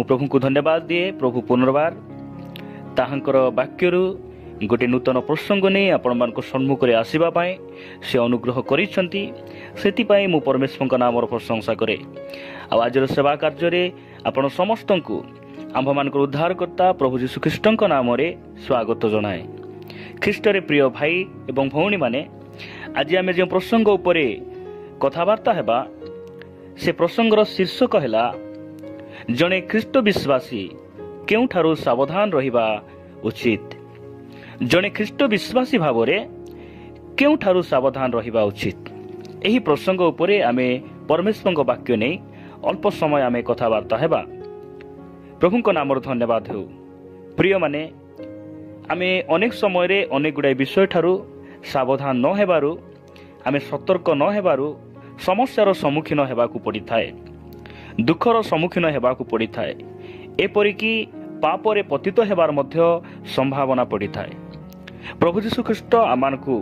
ମୁଁ ପ୍ରଭୁଙ୍କୁ ଧନ୍ୟବାଦ ଦିଏ। ପ୍ରଭୁ ପୁନର୍ବାର ତାହାଙ୍କର ବାକ୍ୟରୁ ଗୋଟିଏ ନୂତନ ପ୍ରସଙ୍ଗ ନେଇ ଆପଣମାନଙ୍କ ସମ୍ମୁଖରେ ଆସିବା ପାଇଁ ସେ ଅନୁଗ୍ରହ କରିଛନ୍ତି। ସେଥିପାଇଁ ମୁଁ ପରମେଶ୍ୱରଙ୍କ ନାମର ପ୍ରଶଂସା କରେ। ଆଉ ଆଜିର ସେବା କାର୍ଯ୍ୟରେ ଆପଣ ସମସ୍ତଙ୍କୁ ଆମ୍ଭମାନଙ୍କର ଉଦ୍ଧାରକର୍ତ୍ତା ପ୍ରଭୁ ଯୀଶୁଖ୍ରୀଷ୍ଟଙ୍କ ନାମରେ ସ୍ୱାଗତ ଜଣାଏ। ଖ୍ରୀଷ୍ଟରେ ପ୍ରିୟ ଭାଇ ଏବଂ ଭଉଣୀମାନେ, ଆଜି ଆମେ ଯେଉଁ ପ୍ରସଙ୍ଗ ଉପରେ କଥାବାର୍ତ୍ତା ହେବା, ସେ ପ୍ରସଙ୍ଗର ଶୀର୍ଷକ ହେଲା ଜଣେ ଖ୍ରୀଷ୍ଟ ବିଶ୍ୱାସୀ କେଉଁଠାରୁ ସାବଧାନ ରହିବା ଉଚିତ। ଜଣେ ଖ୍ରୀଷ୍ଟ ବିଶ୍ୱାସୀ ଭାବରେ କେଉଁଠାରୁ ସାବଧାନ ରହିବା ଉଚିତ, ଏହି ପ୍ରସଙ୍ଗ ଉପରେ ଆମେ ପରମେଶ୍ୱରଙ୍କ ବାକ୍ୟ ନେଇ ଅଳ୍ପ ସମୟ ଆମେ କଥାବାର୍ତ୍ତା ହେବା। ପ୍ରଭୁଙ୍କ ନାମର ଧନ୍ୟବାଦ ହେଉ। ପ୍ରିୟମାନେ, ଆମେ ଅନେକ ସମୟରେ ଅନେକ ଗୁଡ଼ିଏ ବିଷୟଠାରୁ ସାବଧାନ ନ ହେବାରୁ, ଆମେ ସତର୍କ ନ ହେବାରୁ ସମସ୍ୟାର ସମ୍ମୁଖୀନ ହେବାକୁ ପଡ଼ିଥାଏ, ଦୁଃଖର ସମ୍ମୁଖୀନ ହେବାକୁ ପଡ଼ିଥାଏ। ଏପରିକି ପାପରେ ପତିତ ହେବାର ମଧ୍ୟ ସମ୍ଭାବନା ପଡ଼ିଥାଏ। ପ୍ରଭୁ ଯୀଶୁଖ୍ରୀଷ୍ଟ ଆମମାନଙ୍କୁ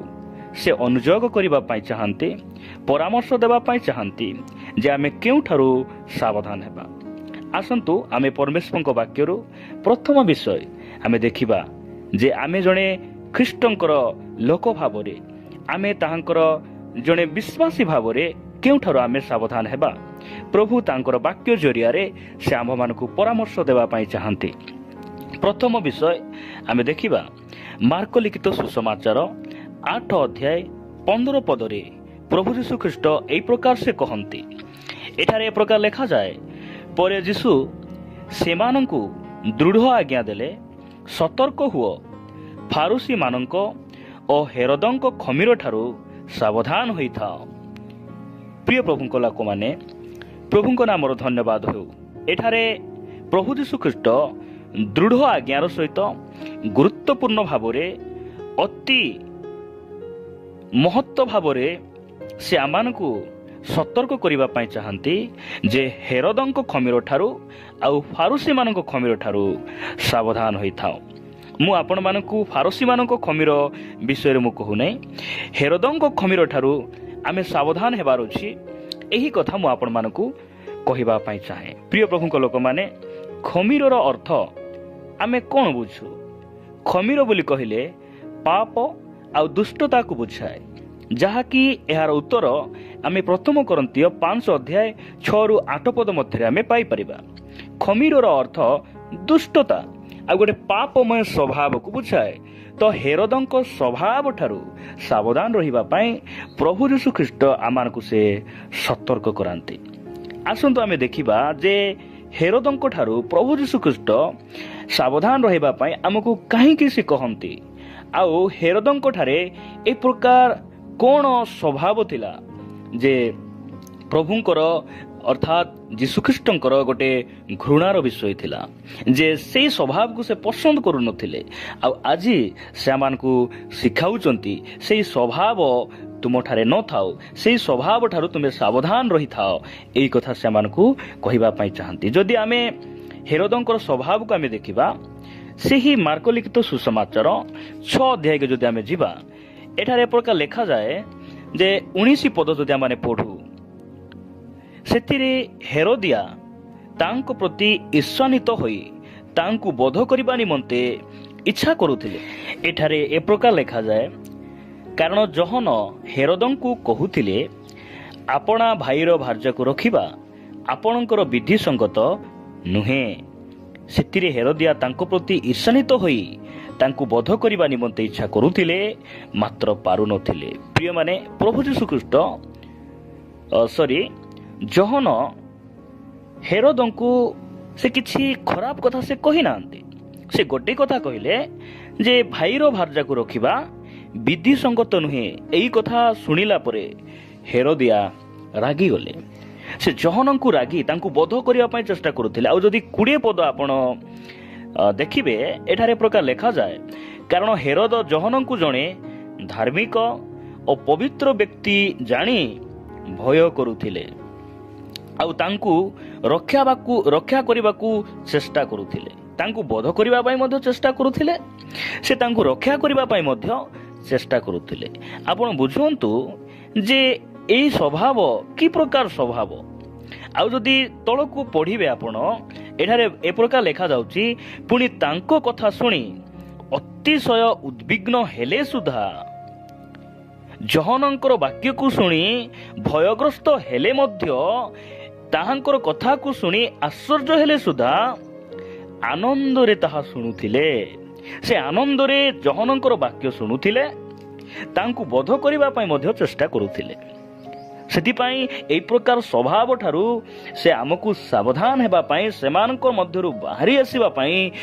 ସେ ଅନୁଯୋଗ କରିବା ପାଇଁ ଚାହାନ୍ତି, ପରାମର୍ଶ ଦେବା ପାଇଁ ଚାହାନ୍ତି ଯେ ଆମେ କେଉଁଠାରୁ ସାବଧାନ ହେବା। ଆସନ୍ତୁ ଆମେ ପରମେଶ୍ୱରଙ୍କ ବାକ୍ୟରୁ ପ୍ରଥମ ବିଷୟ ଆମେ ଦେଖିବା ଯେ ଆମେ ଜଣେ ଖ୍ରୀଷ୍ଟଙ୍କର ଲୋକ ଭାବରେ, ଆମେ ତାହାଙ୍କର ଜଣେ ବିଶ୍ୱାସୀ ଭାବରେ କେଉଁଠାରୁ ଆମେ ସାବଧାନ ହେବା। ପ୍ରଭୁ ତାଙ୍କର ବାକ୍ୟ ଜରିଆରେ ସେ ଆମ୍ଭମାନଙ୍କୁ ପରାମର୍ଶ ଦେବା ପାଇଁ ଚାହାନ୍ତି। ପ୍ରଥମ ବିଷୟ ଆମେ ଦେଖିବା ମାର୍କ ଲିଖିତ ସୁସମାଚାର 8 ଅଧ୍ୟାୟ 15 ପଦରେ ପ୍ରଭୁ ଯୀଶୁଖ୍ରୀଷ୍ଟ ଏହି ପ୍ରକାର ସେ କହନ୍ତି। ଏଠାରେ ଏ ପ୍ରକାର ଲେଖାଯାଏ, ପରେ ଯୀଶୁ ସେମାନଙ୍କୁ ଦୃଢ଼ ଆଜ୍ଞା ଦେଲେ, ସତର୍କ ହୁଅ, ଫାରୁସୀମାନଙ୍କ ଓ ହେରୋଦଙ୍କ ଖମିର ଠାରୁ ସାବଧାନ ହୋଇଥାଅ। ପ୍ରିୟ ପ୍ରଭୁଙ୍କ ଲୋକମାନେ, ପ୍ରଭୁଙ୍କ ନାମର ଧନ୍ୟବାଦ ହେଉ। ଏଠାରେ ପ୍ରଭୁ ଯୀଶୁଖ୍ରୀଷ୍ଟ ଦୃଢ଼ ଆଜ୍ଞାର ସହିତ ଗୁରୁତ୍ୱପୂର୍ଣ୍ଣ ଭାବରେ, ଅତି ମହତ୍ତ୍ୱ ଭାବରେ ସେ ଆମମାନଙ୍କୁ ସତର୍କ କରିବା ପାଇଁ ଚାହାନ୍ତି ଯେ ହେରୋଦଙ୍କ ଖମିର ଠାରୁ ଆଉ ଫାରୁସୀମାନଙ୍କ ଖମିର ଠାରୁ ସାବଧାନ ହୋଇଥାଉ। ମୁଁ ଆପଣମାନଙ୍କୁ ଫାରୁସୀମାନଙ୍କ ଖମିର ବିଷୟରେ ମୁଁ କହୁନାହିଁ, ହେରୋଦଙ୍କ ଖମିର ଠାରୁ ଆମେ ସାବଧାନ ହେବାର ଅଛି, ଏହି କଥା ମୁଁ ଆପଣମାନଙ୍କୁ କହିବା ପାଇଁ ଚାହେଁ। ପ୍ରିୟ ପ୍ରଭୁଙ୍କ ଲୋକମାନେ, ଖମିରର ଅର୍ଥ ଆମେ କ'ଣ ବୁଝୁ? ଖମିର ବୋଲି କହିଲେ ପାପ ଆଉ ଦୁଷ୍ଟତାକୁ ବୁଝାଏ, ଯାହାକି ଏହାର ଉତ୍ତର ଆମେ ପ୍ରଥମ କରିନ୍ଥୀୟ 5 ଅଧ୍ୟାୟ 6-8 ପଦ ମଧ୍ୟରେ ଆମେ ପାଇପାରିବା। ଖମିରର ଅର୍ଥ ଦୁଷ୍ଟତା ଆଉ ଗୋଟେ ପାପମୟ ସ୍ୱଭାବକୁ ବୁଝାଏ। ତ ହେରୋଦଙ୍କ ସ୍ୱଭାବ ଠାରୁ ସାବଧାନ ରହିବା ପାଇଁ ପ୍ରଭୁ ଯୀଶୁଖ୍ରୀଷ୍ଟ ଆମମାନଙ୍କୁ ସେ ସତର୍କ କରାନ୍ତି। ଆସନ୍ତୁ ଆମେ ଦେଖିବା ଯେ ହେରୋଦଙ୍କ ଠାରୁ ପ୍ରଭୁ ଯୀଶୁଖ୍ରୀଷ୍ଟ ସାବଧାନ ରହିବା ପାଇଁ ଆମକୁ କାହିଁକି ସେ କହନ୍ତି, ଆଉ ହେରୋଦଙ୍କ ଠାରେ ଏ ପ୍ରକାର କ'ଣ ସ୍ୱଭାବ ଥିଲା ଯେ ପ୍ରଭୁଙ୍କର ଅର୍ଥାତ୍ ଯୀଶୁଖ୍ରୀଷ୍ଟଙ୍କର ଗୋଟେ ଘୃଣାର ବିଷୟ ଥିଲା, ଯେ ସେଇ ସ୍ୱଭାବକୁ ସେ ପସନ୍ଦ କରୁନଥିଲେ। ଆଉ ଆଜି ସେମାନଙ୍କୁ ଶିଖାଉଛନ୍ତି ସେଇ ସ୍ୱଭାବ ତୁମଠାରେ ନଥାଉ, ସେଇ ସ୍ୱଭାବ ଠାରୁ ତୁମେ ସାବଧାନ ରହିଥାଅ। ଏହି କଥା ସେମାନଙ୍କୁ କହିବା ପାଇଁ ଚାହାନ୍ତି। ଯଦି ଆମେ ହେରୋଦଙ୍କର ସ୍ୱଭାବକୁ ଆମେ ଦେଖିବା, ସେହି ମାର୍କ ଲିଖିତ ସୁସମାଚାର 6 ଅଧ୍ୟାୟକୁ ଯଦି ଆମେ ଯିବା, ଏଠାରେ ଏ ପ୍ରକାର ଲେଖାଯାଏ ଯେ 19 ପଦ ଯଦି ଆମେ ପଢ଼ୁ, ସେଥିରେ ହେରୋଦିଆ ତାଙ୍କ ପ୍ରତି ଈର୍ଷାନ୍ୱିତ ହୋଇ ତାଙ୍କୁ ବଧ କରିବା ନିମନ୍ତେ ଇଚ୍ଛା କରୁଥିଲେ। ଏଠାରେ ଏ ପ୍ରକାର ଲେଖାଯାଏ, କାରଣ ଜହନ ହେରୋଦଙ୍କୁ କହୁଥିଲେ, ଆପଣା ଭାଇର ଭାର୍ଯ୍ୟାକୁ ରଖିବା ଆପଣଙ୍କର ବିଧିସଙ୍ଗତ ନୁହେଁ। ସେଥିରେ ହେରୋଦିଆ ତାଙ୍କ ପ୍ରତି ଈର୍ଷାନ୍ୱିତ ହୋଇ ତାଙ୍କୁ ବଧ କରିବା ନିମନ୍ତେ ଇଚ୍ଛା କରୁଥିଲେ, ମାତ୍ର ପାରୁନଥିଲେ। ପ୍ରିୟମାନେ, ପ୍ରଭୁ ଯୀଶୁଖ୍ରୀଷ୍ଟ ଜହନ ହେରୋଦଙ୍କୁ ସେ କିଛି ଖରାପ କଥା ସେ କହିନାହାନ୍ତି। ସେ ଗୋଟିଏ କଥା କହିଲେ ଯେ ଭାଇର ଭାର୍ଯ୍ୟାକୁ ରଖିବା ବିଧିସଙ୍ଗତ ନୁହେଁ। ଏହି କଥା ଶୁଣିଲା ପରେ ହେରୋଦିଆ ରାଗିଗଲେ। ସେ ଜହନଙ୍କୁ ରାଗି ତାଙ୍କୁ ବଧ କରିବା ପାଇଁ ଚେଷ୍ଟା କରୁଥିଲେ। ଆଉ ଯଦି 20 ପଦ ଆପଣ ଦେଖିବେ, ଏଠାରେ ପ୍ରକାର ଲେଖାଯାଏ, କାରଣ ହେରୋଦ ଜହନଙ୍କୁ ଜଣେ ଧାର୍ମିକ ଓ ପବିତ୍ର ବ୍ୟକ୍ତି ଜାଣି ଭୟ କରୁଥିଲେ, ଆଉ ତାଙ୍କୁ ରକ୍ଷା କରିବାକୁ ଚେଷ୍ଟା କରୁଥିଲେ। ତାଙ୍କୁ ବଧ କରିବା ପାଇଁ ମଧ୍ୟ ଚେଷ୍ଟା କରୁଥିଲେ, ସେ ତାଙ୍କୁ ରକ୍ଷା କରିବା ପାଇଁ ମଧ୍ୟ ଚେଷ୍ଟା କରୁଥିଲେ। ଆପଣ ବୁଝନ୍ତୁ ଯେ ଏହି ସ୍ୱଭାବ କି ପ୍ରକାର ସ୍ୱଭାବ। ଆଉ ଯଦି ତଳକୁ ପଢ଼ିବେ ଆପଣ, ଏଠାରେ ଏ ପ୍ରକାର ଲେଖାଯାଉଛି, ପୁଣି ତାଙ୍କ କଥା ଶୁଣି ଅତିଶୟ ଉଦ୍ବିଗ୍ନ ହେଲେ ସୁଦ୍ଧା, ଯୋହନଙ୍କର ବାକ୍ୟକୁ ଶୁଣି ଭୟଗ୍ରସ୍ତ ହେଲେ ମଧ୍ୟ ତାହାଙ୍କର କଥାକୁ ଶୁଣି ଆଶ୍ଚର୍ଯ୍ୟ ହେଲେ ସୁଦ୍ଧା ଆନନ୍ଦରେ ତାହା ଶୁଣୁଥିଲେ। ସେ ଆନନ୍ଦରେ ଯୋହନଙ୍କର ବାକ୍ୟ ଶୁଣୁଥିଲେ, ତାଙ୍କୁ ବୋଧ କରିବା ପାଇଁ ମଧ୍ୟ ଚେଷ୍ଟା କରୁଥିଲେ। ସେଥିପାଇଁ ଏହି ପ୍ରକାର ସ୍ୱଭାବ ଠାରୁ ସେ ଆମକୁ ସାବଧାନ ହେବା ପାଇଁ, ସେମାନଙ୍କ ମଧ୍ୟରୁ ବାହାରି ଆସିବା ପାଇଁ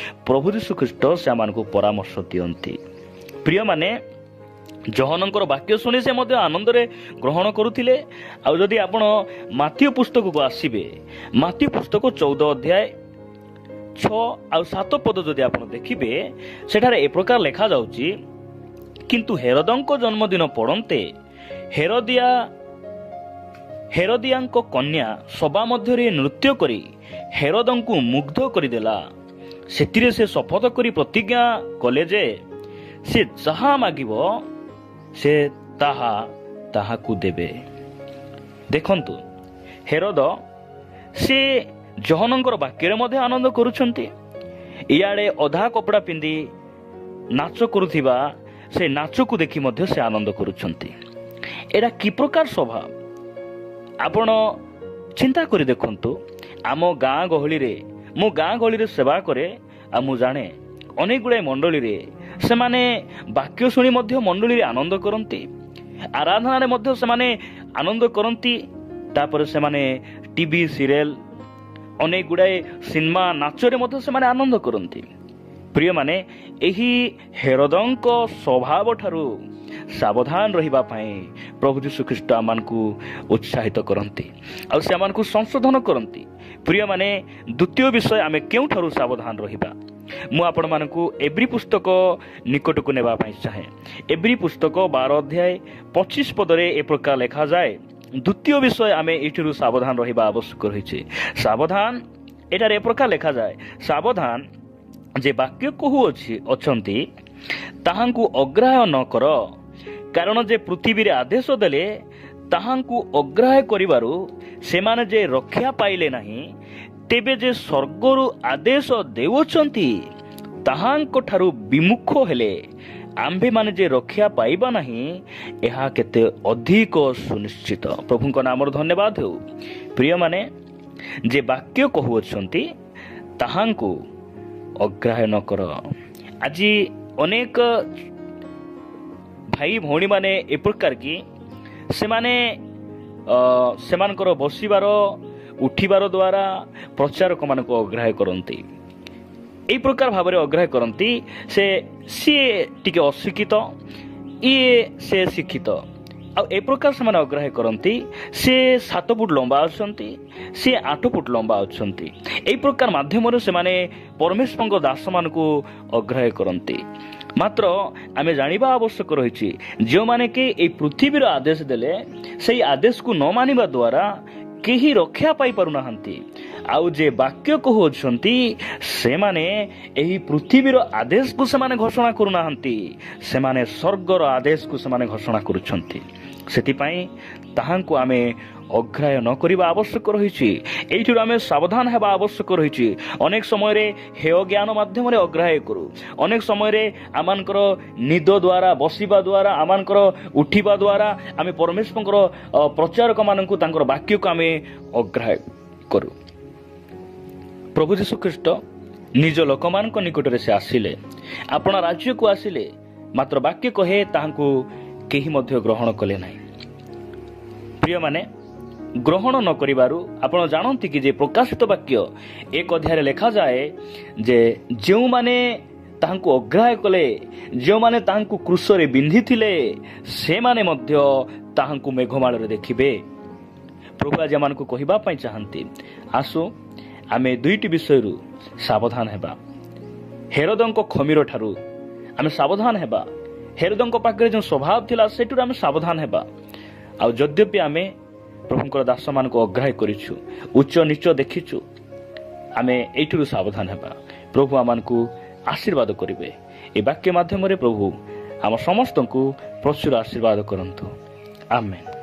ପ୍ରଭୁ ଯୀଶୁଖ୍ରୀଷ୍ଟ ସେମାନଙ୍କୁ ପରାମର୍ଶ ଦିଅନ୍ତି। ପ୍ରିୟମାନେ, ଯୋହନଙ୍କର ବାକ୍ୟ ଶୁଣି ସେ ମଧ୍ୟ ଆନନ୍ଦରେ ଗ୍ରହଣ କରୁଥିଲେ। ଆଉ ଯଦି ଆପଣ ମାଥିଉ ପୁସ୍ତକକୁ ଆସିବେ, ମାଥିଉ ପୁସ୍ତକ 14 ଅଧ୍ୟାୟ 6 ଆଉ 7 ପଦ ଯଦି ଆପଣ ଦେଖିବେ, ସେଠାରେ ଏ ପ୍ରକାର ଲେଖାଯାଉଛି, କିନ୍ତୁ ହେରୋଦଙ୍କ ଜନ୍ମଦିନ ପଡ଼ନ୍ତେ ହେରୋଦିଆଙ୍କ କନ୍ୟା ସଭା ମଧ୍ୟରେ ନୃତ୍ୟ କରି ହେରୋଦଙ୍କୁ ମୁଗ୍ଧ କରିଦେଲା। ସେଥିରେ ସେ ଶପଥ କରି ପ୍ରତିଜ୍ଞା କଲେ ଯେ ସେ ଯାହା ମାଗିବ ସେ ତାହାକୁ ଦେବେ। ଦେଖନ୍ତୁ, ହେରୋଦ ସେ ଯୋହନଙ୍କର ବାକ୍ୟରେ ମଧ୍ୟ ଆନନ୍ଦ କରୁଛନ୍ତି। ଇଆଡ଼େ ଅଧା କପଡ଼ା ପିନ୍ଧି ନାଚ କରୁଥିବା ସେ ନାଚକୁ ଦେଖି ମଧ୍ୟ ସେ ଆନନ୍ଦ କରୁଛନ୍ତି। ଏଇଟା କି ପ୍ରକାର ସ୍ୱଭାବ ଆପଣ ଚିନ୍ତା କରି ଦେଖନ୍ତୁ। ଆମ ଗାଁ ଗହଳିରେ ସେବା କରେ, ଆଉ ମୁଁ ଜାଣେ ଅନେକ ଗୁଡ଼ିଏ ମଣ୍ଡଳୀରେ ସେମାନେ ବାକ୍ୟ ଶୁଣି ମଧ୍ୟ ମଣ୍ଡଳୀରେ ଆନନ୍ଦ କରନ୍ତି, ଆରାଧନାରେ ମଧ୍ୟ ସେମାନେ ଆନନ୍ଦ କରନ୍ତି। ତାପରେ ସେମାନେ ଟିଭି ସିରିଏଲ, ଅନେକ ଗୁଡ଼ାଏ ସିନେମା, ନାଚରେ ମଧ୍ୟ ସେମାନେ ଆନନ୍ଦ କରନ୍ତି। ପ୍ରିୟମାନେ, ଏହି ହେରୋଦଙ୍କ ସ୍ୱଭାବ ଠାରୁ ସାବଧାନ ରହିବା ପାଇଁ ପ୍ରଭୁ ଯୀଶୁଖ୍ରୀଷ୍ଟ ଆମମାନଙ୍କୁ ଉତ୍ସାହିତ କରନ୍ତି, ଆଉ ସେମାନଙ୍କୁ ସଂଶୋଧନ କରନ୍ତି। ପ୍ରିୟମାନେ, ଦ୍ୱିତୀୟ ବିଷୟ, ଆମେ କେଉଁଠାରୁ ସାବଧାନ ରହିବା? ମୁଁ ଆପଣମାନଙ୍କୁ ଏବ୍ରୀ ପୁସ୍ତକ ନିକଟକୁ ନେବା ପାଇଁ ଚାହେଁ। ଏବ୍ରୀ ପୁସ୍ତକ 12 ଅଧ୍ୟାୟ 25 ପଦରେ ଏ ପ୍ରକାର ଲେଖାଯାଏ, ଦ୍ୱିତୀୟ ବିଷୟ ଆମେ ଏଇଠାରୁ ସାବଧାନ ରହିବା ଆବଶ୍ୟକ ରହିଛି। ସାବଧାନ, ଏଠାରେ ଏ ପ୍ରକାର ଲେଖାଯାଏ, ସାବଧାନ ଯେ ବାକ୍ୟ ଅଛନ୍ତି ତାହାଙ୍କୁ ଅଗ୍ରାହ୍ୟ ନ କର, କାରଣ ଯେ ପୃଥିବୀରେ ଆଦେଶ ଦେଲେ ତାହାଙ୍କୁ ଅଗ୍ରାହ୍ୟ କରିବାରୁ ସେମାନେ ଯେ ରକ୍ଷା ପାଇଲେ ନାହିଁ, ତେବେ ଯେ ସ୍ୱର୍ଗରୁ ଆଦେଶ ଦେଉଛନ୍ତି ତାହାଙ୍କ ଠାରୁ ବିମୁଖ ହେଲେ ଆମ୍ଭେମାନେ ଯେ ରକ୍ଷା ପାଇବା ନାହିଁ, ଏହା କେତେ ଅଧିକ ସୁନିଶ୍ଚିତ। ପ୍ରଭୁଙ୍କ ନାମର ଧନ୍ୟବାଦ ହେଉ। ପ୍ରିୟମାନେ, ଯେ ବାକ୍ୟ କହୁଅଛନ୍ତି ତାହାଙ୍କୁ ଅଗ୍ରାହ୍ୟ ନ କର। ଆଜି ଅନେକ ଭାଇ ଭଉଣୀମାନେ ଏ ପ୍ରକାର କି ସେମାନଙ୍କର ବସିବାର ଉଠିବାର ଦ୍ୱାରା ପ୍ରଚାରକମାନଙ୍କୁ ଅଗ୍ରାହ୍ୟ କରନ୍ତି। ଏହି ପ୍ରକାର ଭାବରେ ଅଗ୍ରାହ୍ୟ କରନ୍ତି। ସିଏ ଟିକେ ଅଶିକ୍ଷିତ, ସେ ଶିକ୍ଷିତ, ଆଉ ଏ ପ୍ରକାର ସେମାନେ ଅଗ୍ରାହ୍ୟ କରନ୍ତି। ସେ 7 ଫୁଟ ଲମ୍ବା ଅଛନ୍ତି, ସେ 8 ଫୁଟ ଲମ୍ବା ଅଛନ୍ତି। ଏହି ପ୍ରକାର ମାଧ୍ୟମରେ ସେମାନେ ପରମେଶ୍ୱରଙ୍କ ଦାସମାନଙ୍କୁ ଅଗ୍ରାହ୍ୟ କରନ୍ତି। ମାତ୍ର ଆମେ ଜାଣିବା ଆବଶ୍ୟକ ରହିଛି, ଯେଉଁମାନେ କି ଏହି ପୃଥିବୀର ଆଦେଶ ଦେଲେ ସେହି ଆଦେଶକୁ ନ ମାନିବା ଦ୍ୱାରା କେହି ରକ୍ଷା ପାଇପାରୁନାହାନ୍ତି। ଆଉ ଯେ ବାକ୍ୟ କହୁଅଛନ୍ତି ସେମାନେ ଏହି ପୃଥିବୀର ଆଦେଶକୁ ସେମାନେ ଘୋଷଣା କରୁନାହାନ୍ତି, ସେମାନେ ସ୍ୱର୍ଗର ଆଦେଶକୁ ସେମାନେ ଘୋଷଣା କରୁଛନ୍ତି। ସେଥିପାଇଁ ତାହାଙ୍କୁ ଆମେ ଅଗ୍ରାହ୍ୟ ନ କରିବା ଆବଶ୍ୟକ ରହିଛି। ଏଇଥିରୁ ଆମେ ସାବଧାନ ହେବା ଆବଶ୍ୟକ ରହିଛି। ଅନେକ ସମୟରେ ହେୟ ଜ୍ଞାନ ମାଧ୍ୟମରେ ଅଗ୍ରାହ୍ୟ କରୁ, ଅନେକ ସମୟରେ ଆମମାନଙ୍କର ନିଦ ଦ୍ୱାରା, ବସିବା ଦ୍ୱାରା, ଆମମାନଙ୍କର ଉଠିବା ଦ୍ୱାରା ଆମେ ପରମେଶ୍ୱରଙ୍କର ପ୍ରଚାରକମାନଙ୍କୁ, ତାଙ୍କର ବାକ୍ୟକୁ ଆମେ ଅଗ୍ରାହ୍ୟ କରୁ। ପ୍ରଭୁ ଯୀଶୁଖ୍ରୀଷ୍ଟ ନିଜ ଲୋକମାନଙ୍କ ନିକଟରେ ସେ ଆସିଲେ, ଆପଣ ରାଜ୍ୟକୁ ଆସିଲେ, ମାତ୍ର ବାକ୍ୟ କହେ ତାହାଙ୍କୁ କେହି ମଧ୍ୟ ଗ୍ରହଣ କଲେ ନାହିଁ। ପ୍ରିୟମାନେ, ଗ୍ରହଣ ନ କରିବାରୁ ଆପଣ ଜାଣନ୍ତି କି ଯେ ପ୍ରକାଶିତ ବାକ୍ୟ 1 ଅଧ୍ୟାୟରେ ଲେଖାଯାଏ ଯେ ଯେଉଁମାନେ ତାହାଙ୍କୁ ଅଗ୍ରାହ୍ୟ କଲେ, ଯେଉଁମାନେ ତାହାଙ୍କୁ କ୍ରୁଶରେ ବିନ୍ଧିଥିଲେ, ସେମାନେ ମଧ୍ୟ ତାହାଙ୍କୁ ମେଘମାଳରେ ଦେଖିବେ। ପ୍ରଭୁ ଆଜି ଆମମାନଙ୍କୁ କହିବା ପାଇଁ ଚାହାନ୍ତି, ଆସୁ ଆମେ 2ଟି ବିଷୟରୁ ସାବଧାନ ହେବା। ହେରୋଦଙ୍କ ଖମୀର ଠାରୁ ଆମେ ସାବଧାନ ହେବା। ହେରୋଦଙ୍କ ପାଖରେ ଯେଉଁ ସ୍ୱଭାବ ଥିଲା ସେଠାରୁ ଆମେ ସାବଧାନ ହେବା। ଆଉ ଯଦ୍ୟପି ଆମେ ପ୍ରଭୁଙ୍କର ଦାସମାନଙ୍କୁ ଅଗ୍ରାହ୍ୟ କରିଛୁ, ଉଚ୍ଚ ନିଚ ଦେଖିଛୁ, ଆମେ ଏଇଠାରୁ ସାବଧାନ ହେବା। ପ୍ରଭୁ ଆମମାନଙ୍କୁ ଆଶୀର୍ବାଦ କରିବେ। ଏ ବାକ୍ୟ ମାଧ୍ୟମରେ ପ୍ରଭୁ ଆମ ସମସ୍ତଙ୍କୁ ପ୍ରଚୁର ଆଶୀର୍ବାଦ କରନ୍ତୁ। ଆମେନ୍।